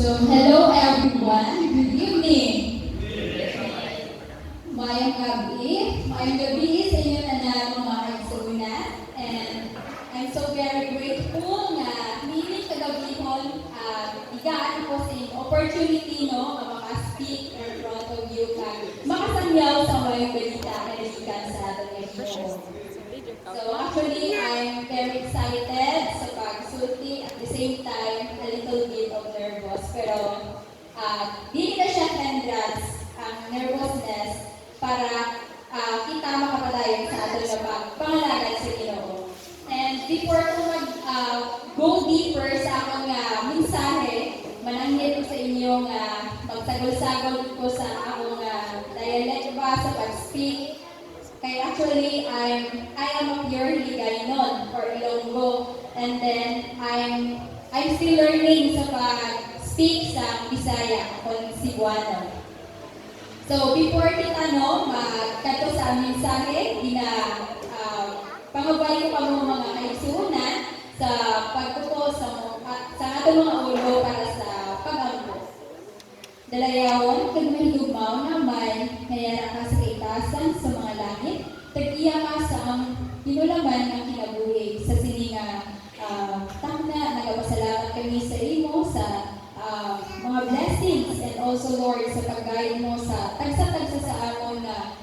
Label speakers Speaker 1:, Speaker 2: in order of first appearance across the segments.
Speaker 1: So, hello everyone. Good evening. Mayang gabi sa inyo na mga kaigsunan. And I'm so very grateful na ninig kagabihon igaan ko sa inyong opportunity no maka-speak in front of you makasangyaw sa mga balita na ikan sa ating ngayon. So actually, I'm very excited sa pagsulti at the same time, a little bit of nervous. Pero di na siya hindrance ang nervousness para kita makapadayon sa ating pangalagan sa Ginoo. And before ko go deeper sa akong mensahe, mananggit ko sa inyong magsagol-sagol ko sa akong dialect ba sa pag-speak. Kaya actually, I am a pure Hiligaynon or Ilonggo, and then I'm still learning sa pag-speak sa Bisaya o Cebuano. So before kita magkato sa aming mensahe, pangabay ko pa mga kaigsunan sa pagtuto sa atong mga ulo para sa pag-ampo. Dalayawan, kag may dumaw naman, kaya ka sa kaitasan sa mga langit, tag-iya ka sa ang hinulaman ng kinabuhi sa sininga takna, nagpasalamat kami sa imo sa mga blessings and also Lord sa pag-guide mo sa tagsa-tagsa sa amon na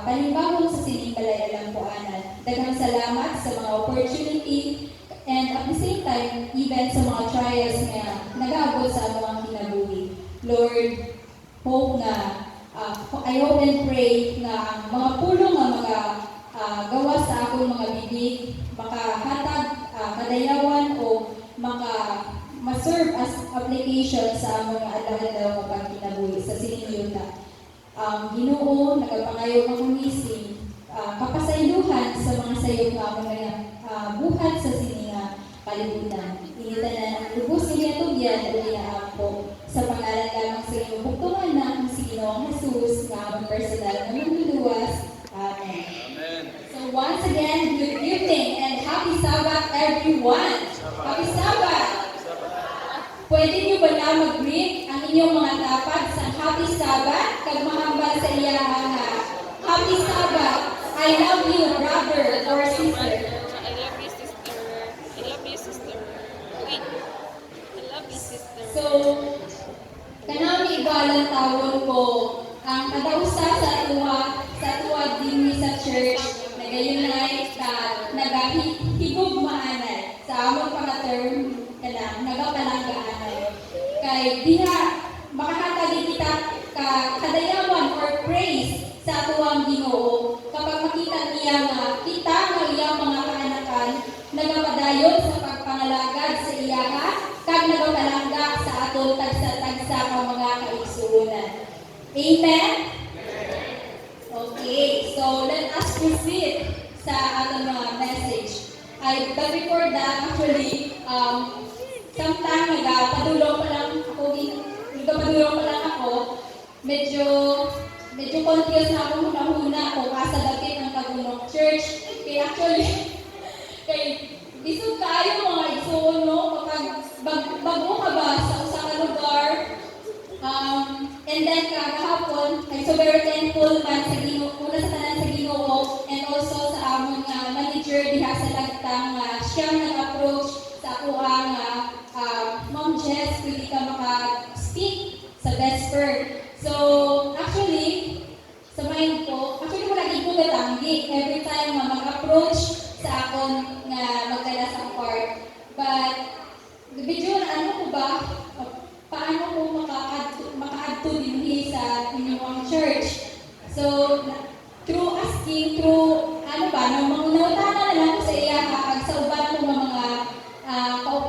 Speaker 1: panibawon sa sining balay alampuanan. Daghang salamat sa mga opportunity and at the same time, even sa mga trials na nag-aabot sa among kinabuhi. Lord, I hope and pray na ang mga pulong nga mga gawa sa akong mga bibig, makahatag, kadayawan o ma-serve as application sa mga adlaw-adlaw nga pagkinabuhi sa siniyuta. Ginoo, nagapangayo ang umising, kapasayduhan sa mga sayop nga mga buhat sa sininga kalibutan. Initan na ang lubos niya tugyan o inaampo sa pangalan lamang sa inyo. Buktungan na ang si Ginoong Jesus na amang personal na magluluwas. Amen.
Speaker 2: Amen.
Speaker 1: So once again, good evening and happy Sabbath everyone. Happy Sabbath! Pwede niyo ba na mag-greet ang inyong mga tapat sa Happy Sabbath? Kag mahambal sa iyang Happy Sabbath! I love you, brother or sister.
Speaker 3: I love you, sister. I love you, sister. Wait. I love you, sister.
Speaker 1: So, kanami ibalang tawon ko ang kadausa sa tuwa din sa church nagayunay nagahigugmaanan sa among pangaterm kanang nagapalanggaanay kay diha makahatag kita kadayawan or praise sa tuwang Ginoo kapag makita niya nga kita nga iyang mga kaanakan nagapadayon sa pagpangalagad sa iyaha kag nagapalangga sa aton tagsa-tagsa ka mga kaigsuonan. Amen? Okay, so let us proceed sa ating mga message. But before that, actually, sometime nagpadulong pa lang ako, medyo confused na ako huna-huna kung kasagakit ng Tagunok Church. Kaya actually, isog kaayo mga igsuon, no? Kapag bago ka ba sa usang lugar, and then kahapon, I'm so very thankful man sa Ginoo, una sa tanan sa Ginoo, and also sa amon nga manager diha sa Lagtang siya nag-approach sa ako ang Ma'am Jess, pwede ka maka-speak sa Vesper. So, actually, sa mind ko, actually wala din ko gatanggi every time na mag-approach sa akon nga magdala sa part. But, the video na ano ko ba, paano ko maka-adto din sa inyong church. So, through asking, nautana na lang ko sa iya, sa uban ko mga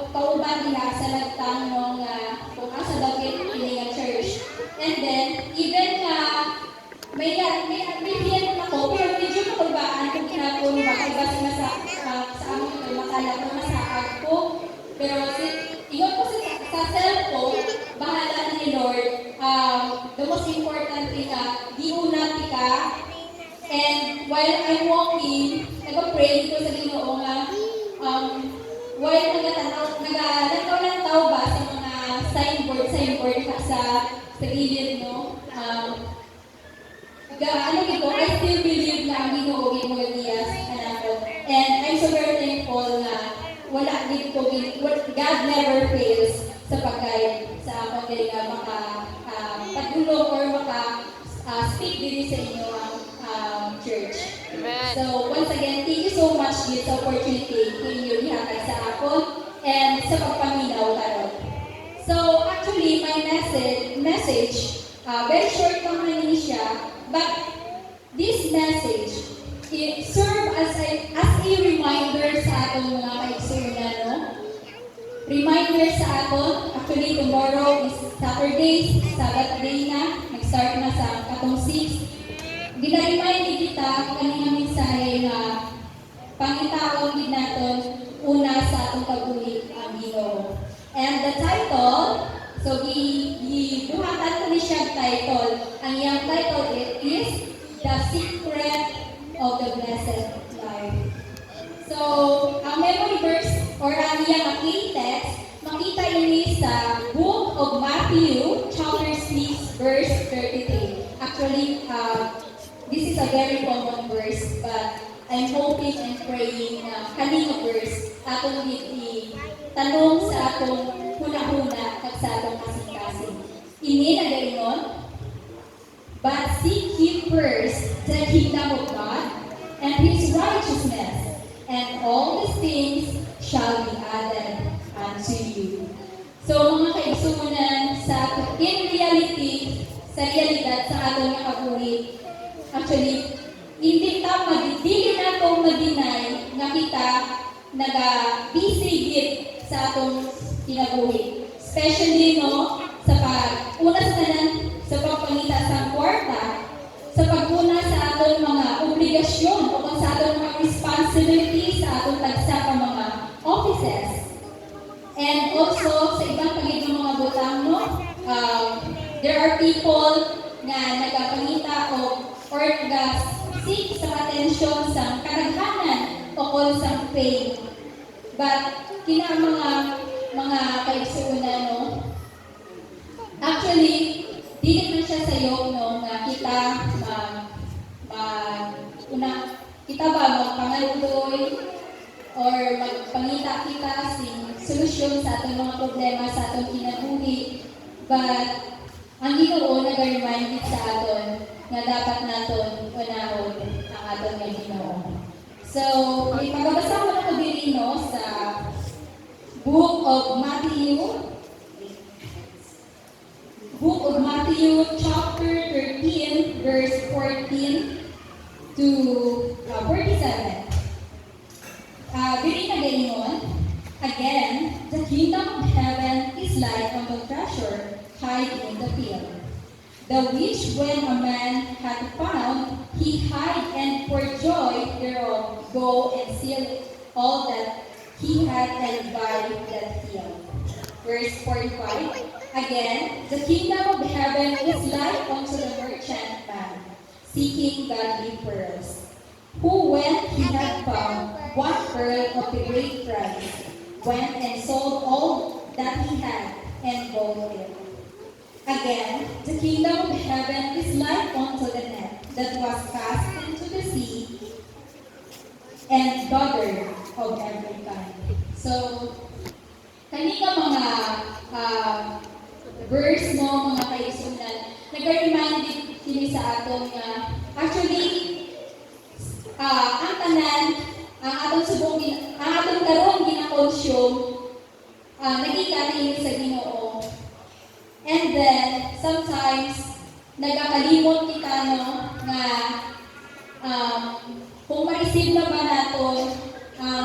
Speaker 1: kauban nila sa Lagtang kung asa daw kining church. And then, even may hiyan ako, pero medyo matulbaan kung kinakon ba, kay basi sa among makala ko masaag ko. Pero ingon ko sa self ko, bahala na ni Lord. The most important thing di una ka. And while I'm walking, nag-pray dito sa Ginoo nga, while naglantaw-lantaw ba sa mga sa import sa gilid, no? Ano gito, I still believe na ang Ginoo gid mo Diaz kanako. And I'm so very thankful na wala dito God never fails sa pagkain sa akong dili nga pagdulong or speak diri sa inyo ang church.
Speaker 3: Amen.
Speaker 1: So once again, thank you so much Gid sa opportunity ninyo ihatag sa akon and sa pagpaminaw karon. So actually my message very short lang man siya, but this message it serve as a reminder sa atong mga kaigsunan, no? Reminder sa aton, actually tomorrow is Saturday, Sabbath day na, nag-start na sa katong 6. Gina-remind ni kita kanina mensahe nga pangitaon din naton una sa atong pag-uli ang Ginoo. And the title, so gibuhatan ko ni siya title. Ang iyang title is The Secret of the Blessed Life. So, ang memory verse or ang iyang key text, makita ini sa Book of Matthew, chapter 6, verse 33. Actually, this is a very common verse, but I'm hoping and praying na kanina verse atong tanong sa atong huna-huna at sa atong kasing-kasing. Ini na gayon, but seek ye first the kingdom of God and His righteousness, and all these things shall be added unto you. So mga kaigsunan, sa realidad sa atong nakabuhi, actually, hindi na itong madinay na kita naga-busy git sa atong kinabuhi. Especially, no, una sa tanan, sa pagpangita sa kwarta, sa paguna sa atong mga obligasyon o kung sa atong mga responsibilities sa atong tagsa ka mga offices. And also, sa ibang pagiging mga butang, no, there are people na nagpangita or nag-seek sa atensyon sa kadaghanan o kung sa fame. But, kina mga kaigsunan, no, actually, dili man siya sayo, no, na kita kita ba magpangaludoy or magpangita kita sing solusyon sa atong mga problema sa atong kinabuhi. But ang Ginoo nag-remind sa aton nga dapat naton unahon ang aton nga Ginoo. So, may pagbabasa ko na ko diri, no, sa Book of Matthew, chapter 13, verse 14 to 47. Diri na gayon, again, the kingdom of heaven is like unto treasure hide in the field, the which when a man hath found, he hide, and for joy thereof go and sell all that he had and buy that field. Verse 45, again, the kingdom of heaven is like unto the merchant man, seeking godly pearls, who when he had found one pearl of a great price, went and sold all that he had and bought it. Again, the kingdom of heaven is like unto the net that was cast into the sea, and gathered of every kind. So, kanina mga verse, no, mga kaigsunan, nag-remind din sa aton nga, actually, ang tanan, ang atong karon gina-consume, nagika na sa Ginoo. And then, sometimes, nagkakalimot kita, no, nga kung ma-receive na ba naton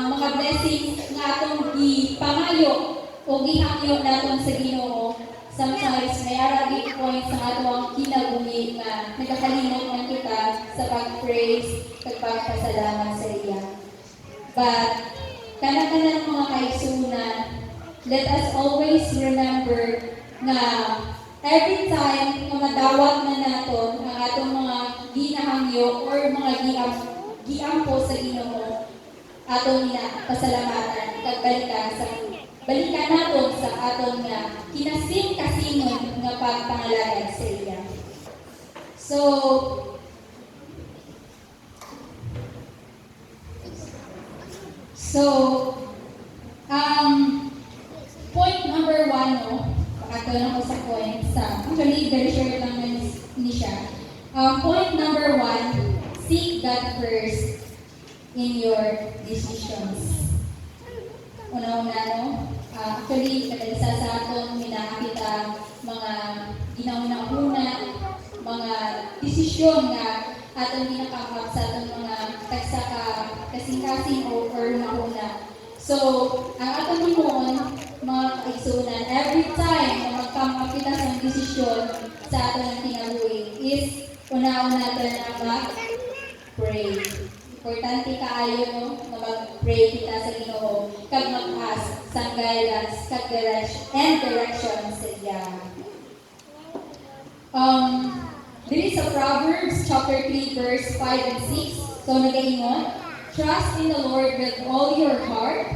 Speaker 1: mga blessings nga atong gipangayo o gihangyo naton sa Ginoo, sometimes may aragig points sa atong kinabuhi nga nagkakalimot man kita sa pag-praise at pagpasalamat sa iya. But, kanang-kanang mga kaigsunan, let us always remember na every time na madawat na naton ang atong mga ginahangyo or mga giampo sa Ginoo, atong pasalamatan, kagbalikan sa balikan naton sa aton nga kinasim-kasimon nga pagpangalagad sa iya. So, point number 1, no? Pakataon ako sa point actually, very short lang na ni siya. Point number 1, seek God first in your decisions. Una-una, no? Actually, kadalisa sa aton, minakita mga ginauna-una, mga desisyon nga aton ginakangkap sa aton mga kasing-kasing or una-una. So, ang aton himon, mga kaigsunan, every time na magkamkap kita sa desisyon sa aton ang kinabuhi is una-una natin na mag-pray. Importante kaayo no, na mag-pray kita sa Ginoo kag mag-ask sa guidance, kag direction sa iya. There is a Proverbs chapter 3 verse 5 and 6. So nagaingon, trust in the Lord with all your heart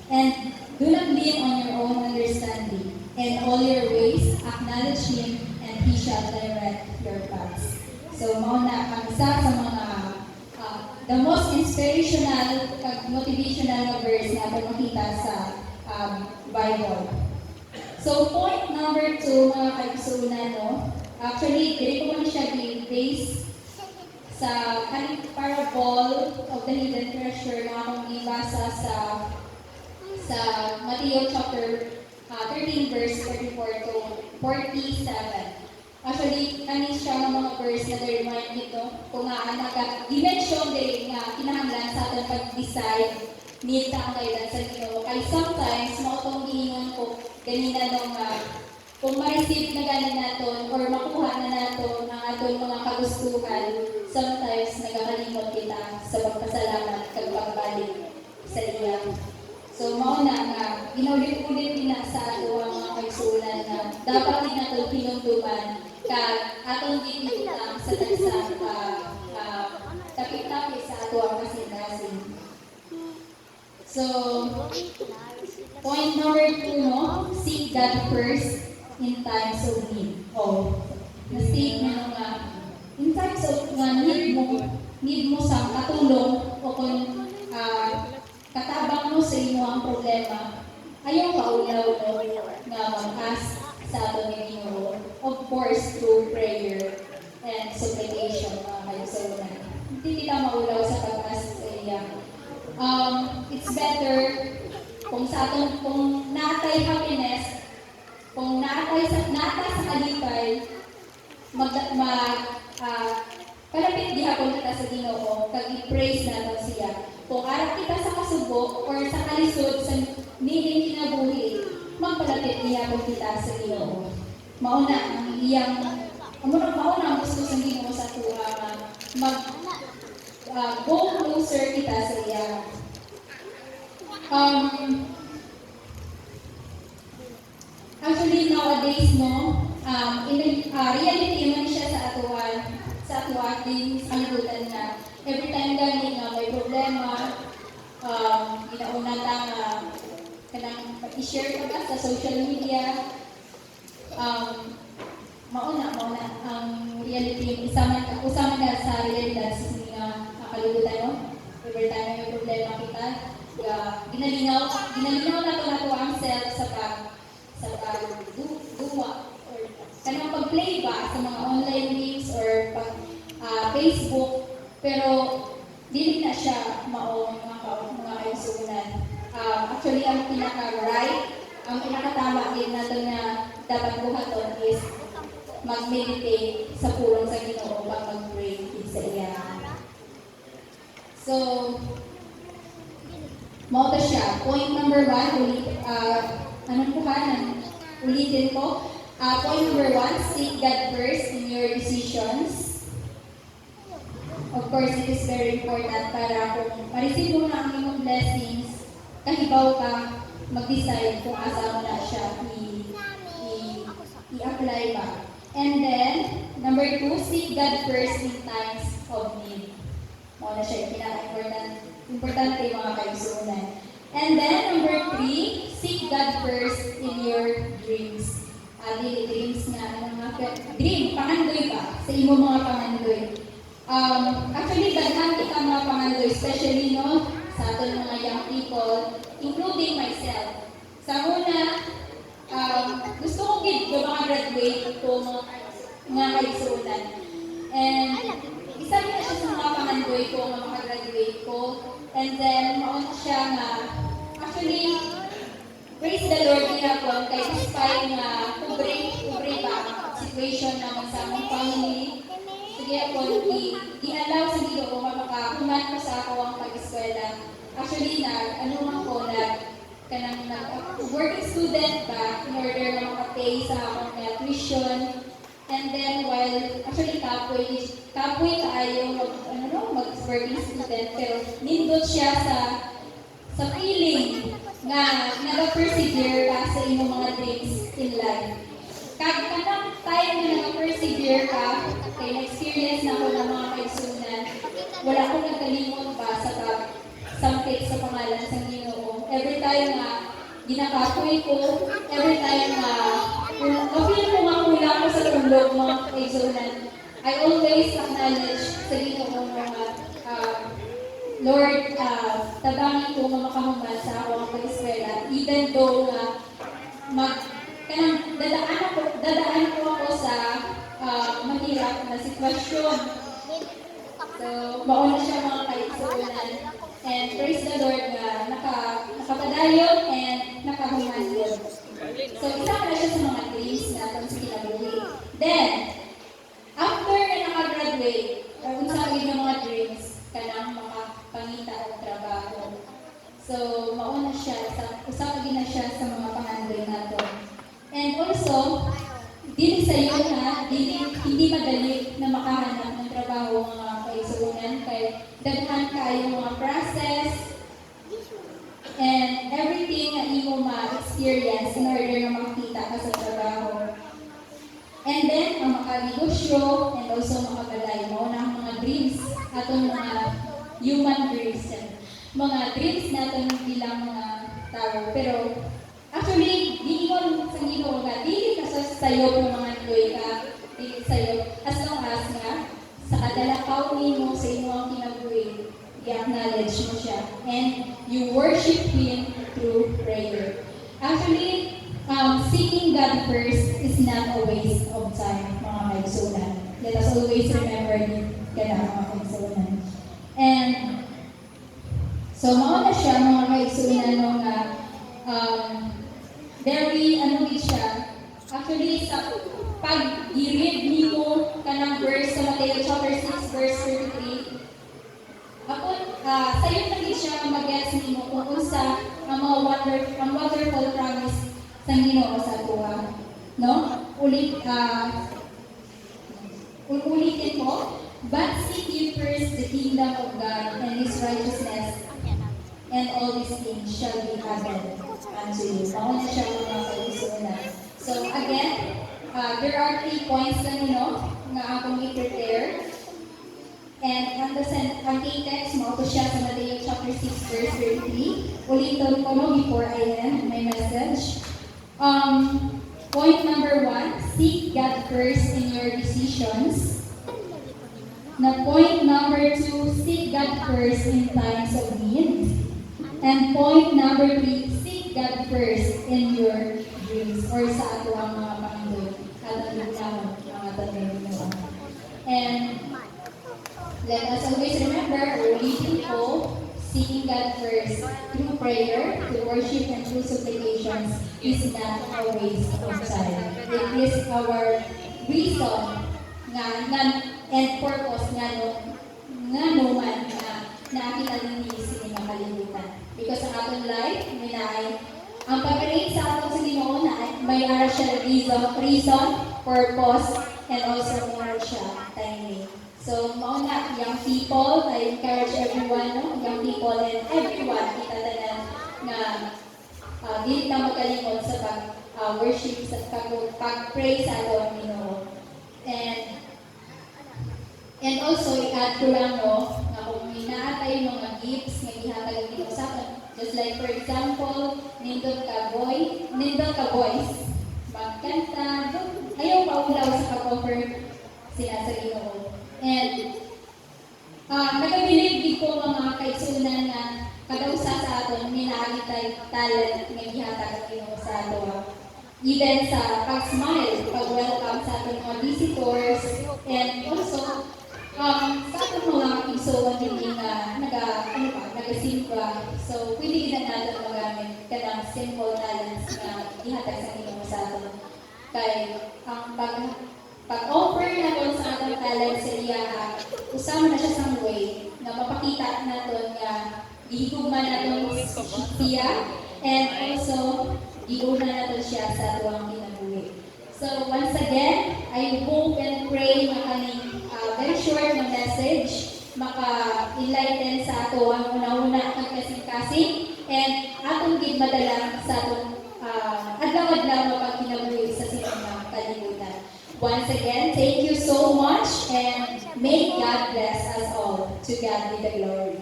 Speaker 1: and do not lean on your own understanding. In all your ways, acknowledge Him and He shall direct your paths. So mauna ang isa sa mga the most inspirational motivational na verse na ato makita sa Bible. So point number 2 mga kaigsunan, no? Actually, dili ko man siya base sa kaning parable of the hidden treasure na akong ibasa sa Matthew chapter 13 verse 34 to 47. Actually, kanin siya ng mga verse na remind dito kung nga nag-dimension din nga kinahanglan sa ating pag-decide need ta ang guidance sa Ginoo. Kaya sometimes, mautong giingon ko ganina nung kung ma-receive na ganin natin or makuha na natin ang ating mga kagustuhan, sometimes nagkakalimot kita sa pagpasalamat kag pagbalik sa iya. So, mauna nga, ginaulit-ulit din na sa ato ang mga kaigsunan na dapat din natin pinunduman kag atong gitutang sa tagsang tapit-tapit sa ato ang kasing-kasing. So, point number 2, no? Seek God first in times of need. Na-statement nga, in times of need mo sa katulong o kung katabang mo sa imo ang problema, ayaw kaulaw no, nga mag-ask sa ato ng Ginoo. Of course, through prayer and supplication, mga kaigsunan. Hindi kita maulaw sa pag-ask sa iya. It's better kung sa aton, kung natay happiness, kung natay sa kalipay, kalapit di hapon kita sa Ginoo, kag i-praise natin siya. Kung arap kita sa kasubok or sa kalisod sa niling kinabuhi, magpalapit di hapon kita sa Ginoo. Mauna ang iyang mauna ang gusto sa Ginoo sa tuwa go closer kita sa iya. Actually nowadays no, reality man siya sa atuan din sa kalibutan na every time gani nga may problema, ginauna ta nga kanang i-share ka sa social media, mauna ang reality usama na sa realidad sa mga kalibutan no. Every time may problema kita, ginalinaw na to ang self sa pagduwa or kanang pag-play ba sa mga online games or Facebook, pero dili na siya mao mga kaigsunan. Actually, ang pinakatama din natin na dapat buhaton is mag-meditate sa pulong sa Ginoo pag mag-pray sa iya. So, mao ta siya. Point number 1, ulitin ko. Point number 1, seek God first in your decisions. Of course, it is very important para kung ma-receive mo na ang iyong blessings, kahibaw ka mag-decide kung asa mo na siya i-apply ba. And then, number 2, seek God first in times of need. Mao na siya yung pinaka-importante mga kaigsunan. And then, number 3, seek God first in your dreams. Dili dreams nga, ano nga, dream, pangandoy ba? Sa imo mga pangandoy. Actually, daghan kita mga pangandoy, especially no, sa aton mga young people, including myself. Sa una, gusto ko gid yung mga graduate ko, mga kaigsunan. And isa rin na siya sa mga pangandoy ko, mga makagraduate ko. And then, mauna siya nga, actually, praise the Lord ginapon kay despite nga kubre ba situation naman sa among family. Sige ako, di-allow sa dito ko makakuman ko sa ako ang pag-eskwela. Actually, kanang working student ba in order na makapay sa akong tuition. And then, while actually kapoy kaayo mag-working student, pero nindot siya sa feeling nga nag-persevere ka sa imong mga dreams in life. Kanang time na nag-persevere ka, kay na-experience na ako ng mga kaigsunan, wala akong nagkalimot ba sa pag-sampit sa pangalan sa Ginoo. Every time na ginakapoy ko, every time na mapil ko nga kulang ko sa tulog mga kaigsunan, I always acknowledge sa Ginoo mga Lord, tabangin ko nga makahuman sa ako ang pag-eskwela, even though dadaan ko ako sa mahirap na sitwasyon. So, mauna siya mga kaigsunan. And praise the Lord nga nakapadayon and nakahuman yun. So, isa pala siya sa mga dreams na itong sa kinabuhi. Then, after na nakagraduate, unsagin ng mga dreams, kanang makapangita ang trabaho. So, mauna siya, usapagin na siya sa mga pangandoy nato. And also, dili sa iyo na, hindi madali na makahanap ng trabaho mga kaigsunan, kay daghan kayo mga process, and everything na imo ma-experience in order na makita ka sa trabaho. And then, ang makanegosyo and also makabalay mo na mga dreams, atong mga human dreams yan. Mga dreams natin bilang mga tao. Pero, actually, di mo sa Ginoo nga, dili ka sa sayo ng mga ndoy ka, dili sayo, as long as nga, sa kadalakaw mo sa imo ang kinabuhi, i-acknowledge mo siya, and you worship Him through prayer. Actually, seeking God first is not a waste of time, mga kaigsunan. Let us always remember mga kaigsunan. And, so mauna siya, mga kaigsunan, mga very, siya, actually, sa pag-i-read niyo kanang verse sa Mateo chapter 6, verse 33, ako, sayo na siya mag-gets nimo kung unsa ang wonderful promise sa Ginoo sa tuwa. No? Ulitin ko, but seek ye first the kingdom of God and His righteousness, and all these things shall be added unto you. Mauna siya mga kaigsunan. So again, there are 3 points nga akong i-prepare. And ang key text mo, ito siya sa Mateo chapter 6, verse 33. Ulitin ko before I end my message. Point number 1, seek God first in your decisions. Na point number 2, seek God first in times of need. And point number 3, seek God first in your dreams or sa ato ang mga pangandoy. Mga tanong. And let us always remember, ulitin ko, seeking God first through prayer, through worship, and through supplications is not a waste of time. It is our reason and purpose nga naman na nakita din ni makalimutan. Because ang ating life, ang pag-relate sa ating sa Ginoo na may ara siya reason, purpose, and also moral siya timing. So, mauna, young people, I encourage everyone, young people and everyone, itatanan na dili na magalingon sa pag-worship, sa pag-pray sa ating Ginoo. And also, i-add ko lang na kung may naatay mga gifts, may ihatag ang Ginoo sa Just like for example, nindot ka boys, magkanta, ayaw paulaw sa pag-offer sila sa Ginoo. And nagabilib di ko mga kaigsunan na kada usa sa aton minaagi tay talent nga gihatag ang Ginoo sa ato. Even sa pag-smile, pag-welcome sa aton mga visitors, and also sa aton mga igsuon din nga nagasimba. So pwede gid natin magamit kanang simple talents nga gihatag sa Ginoo sa aton. Kay ang pag-offer naton sa atong talent sa iya, usama na siya sa way na mapakita naton nga gihigugma naton siya, and also giuna naton siya sa tuwang kinabuhi. So once again, I hope and pray na kaning very short na message maka-enlighten sa ato ang una-una ang kasing-kasing, and atong gid madala sa atong adlaw-adlaw mapagkinabuhi sa sinang kalibutan. Once again, thank you so much, and may God bless us all. To God be the glory.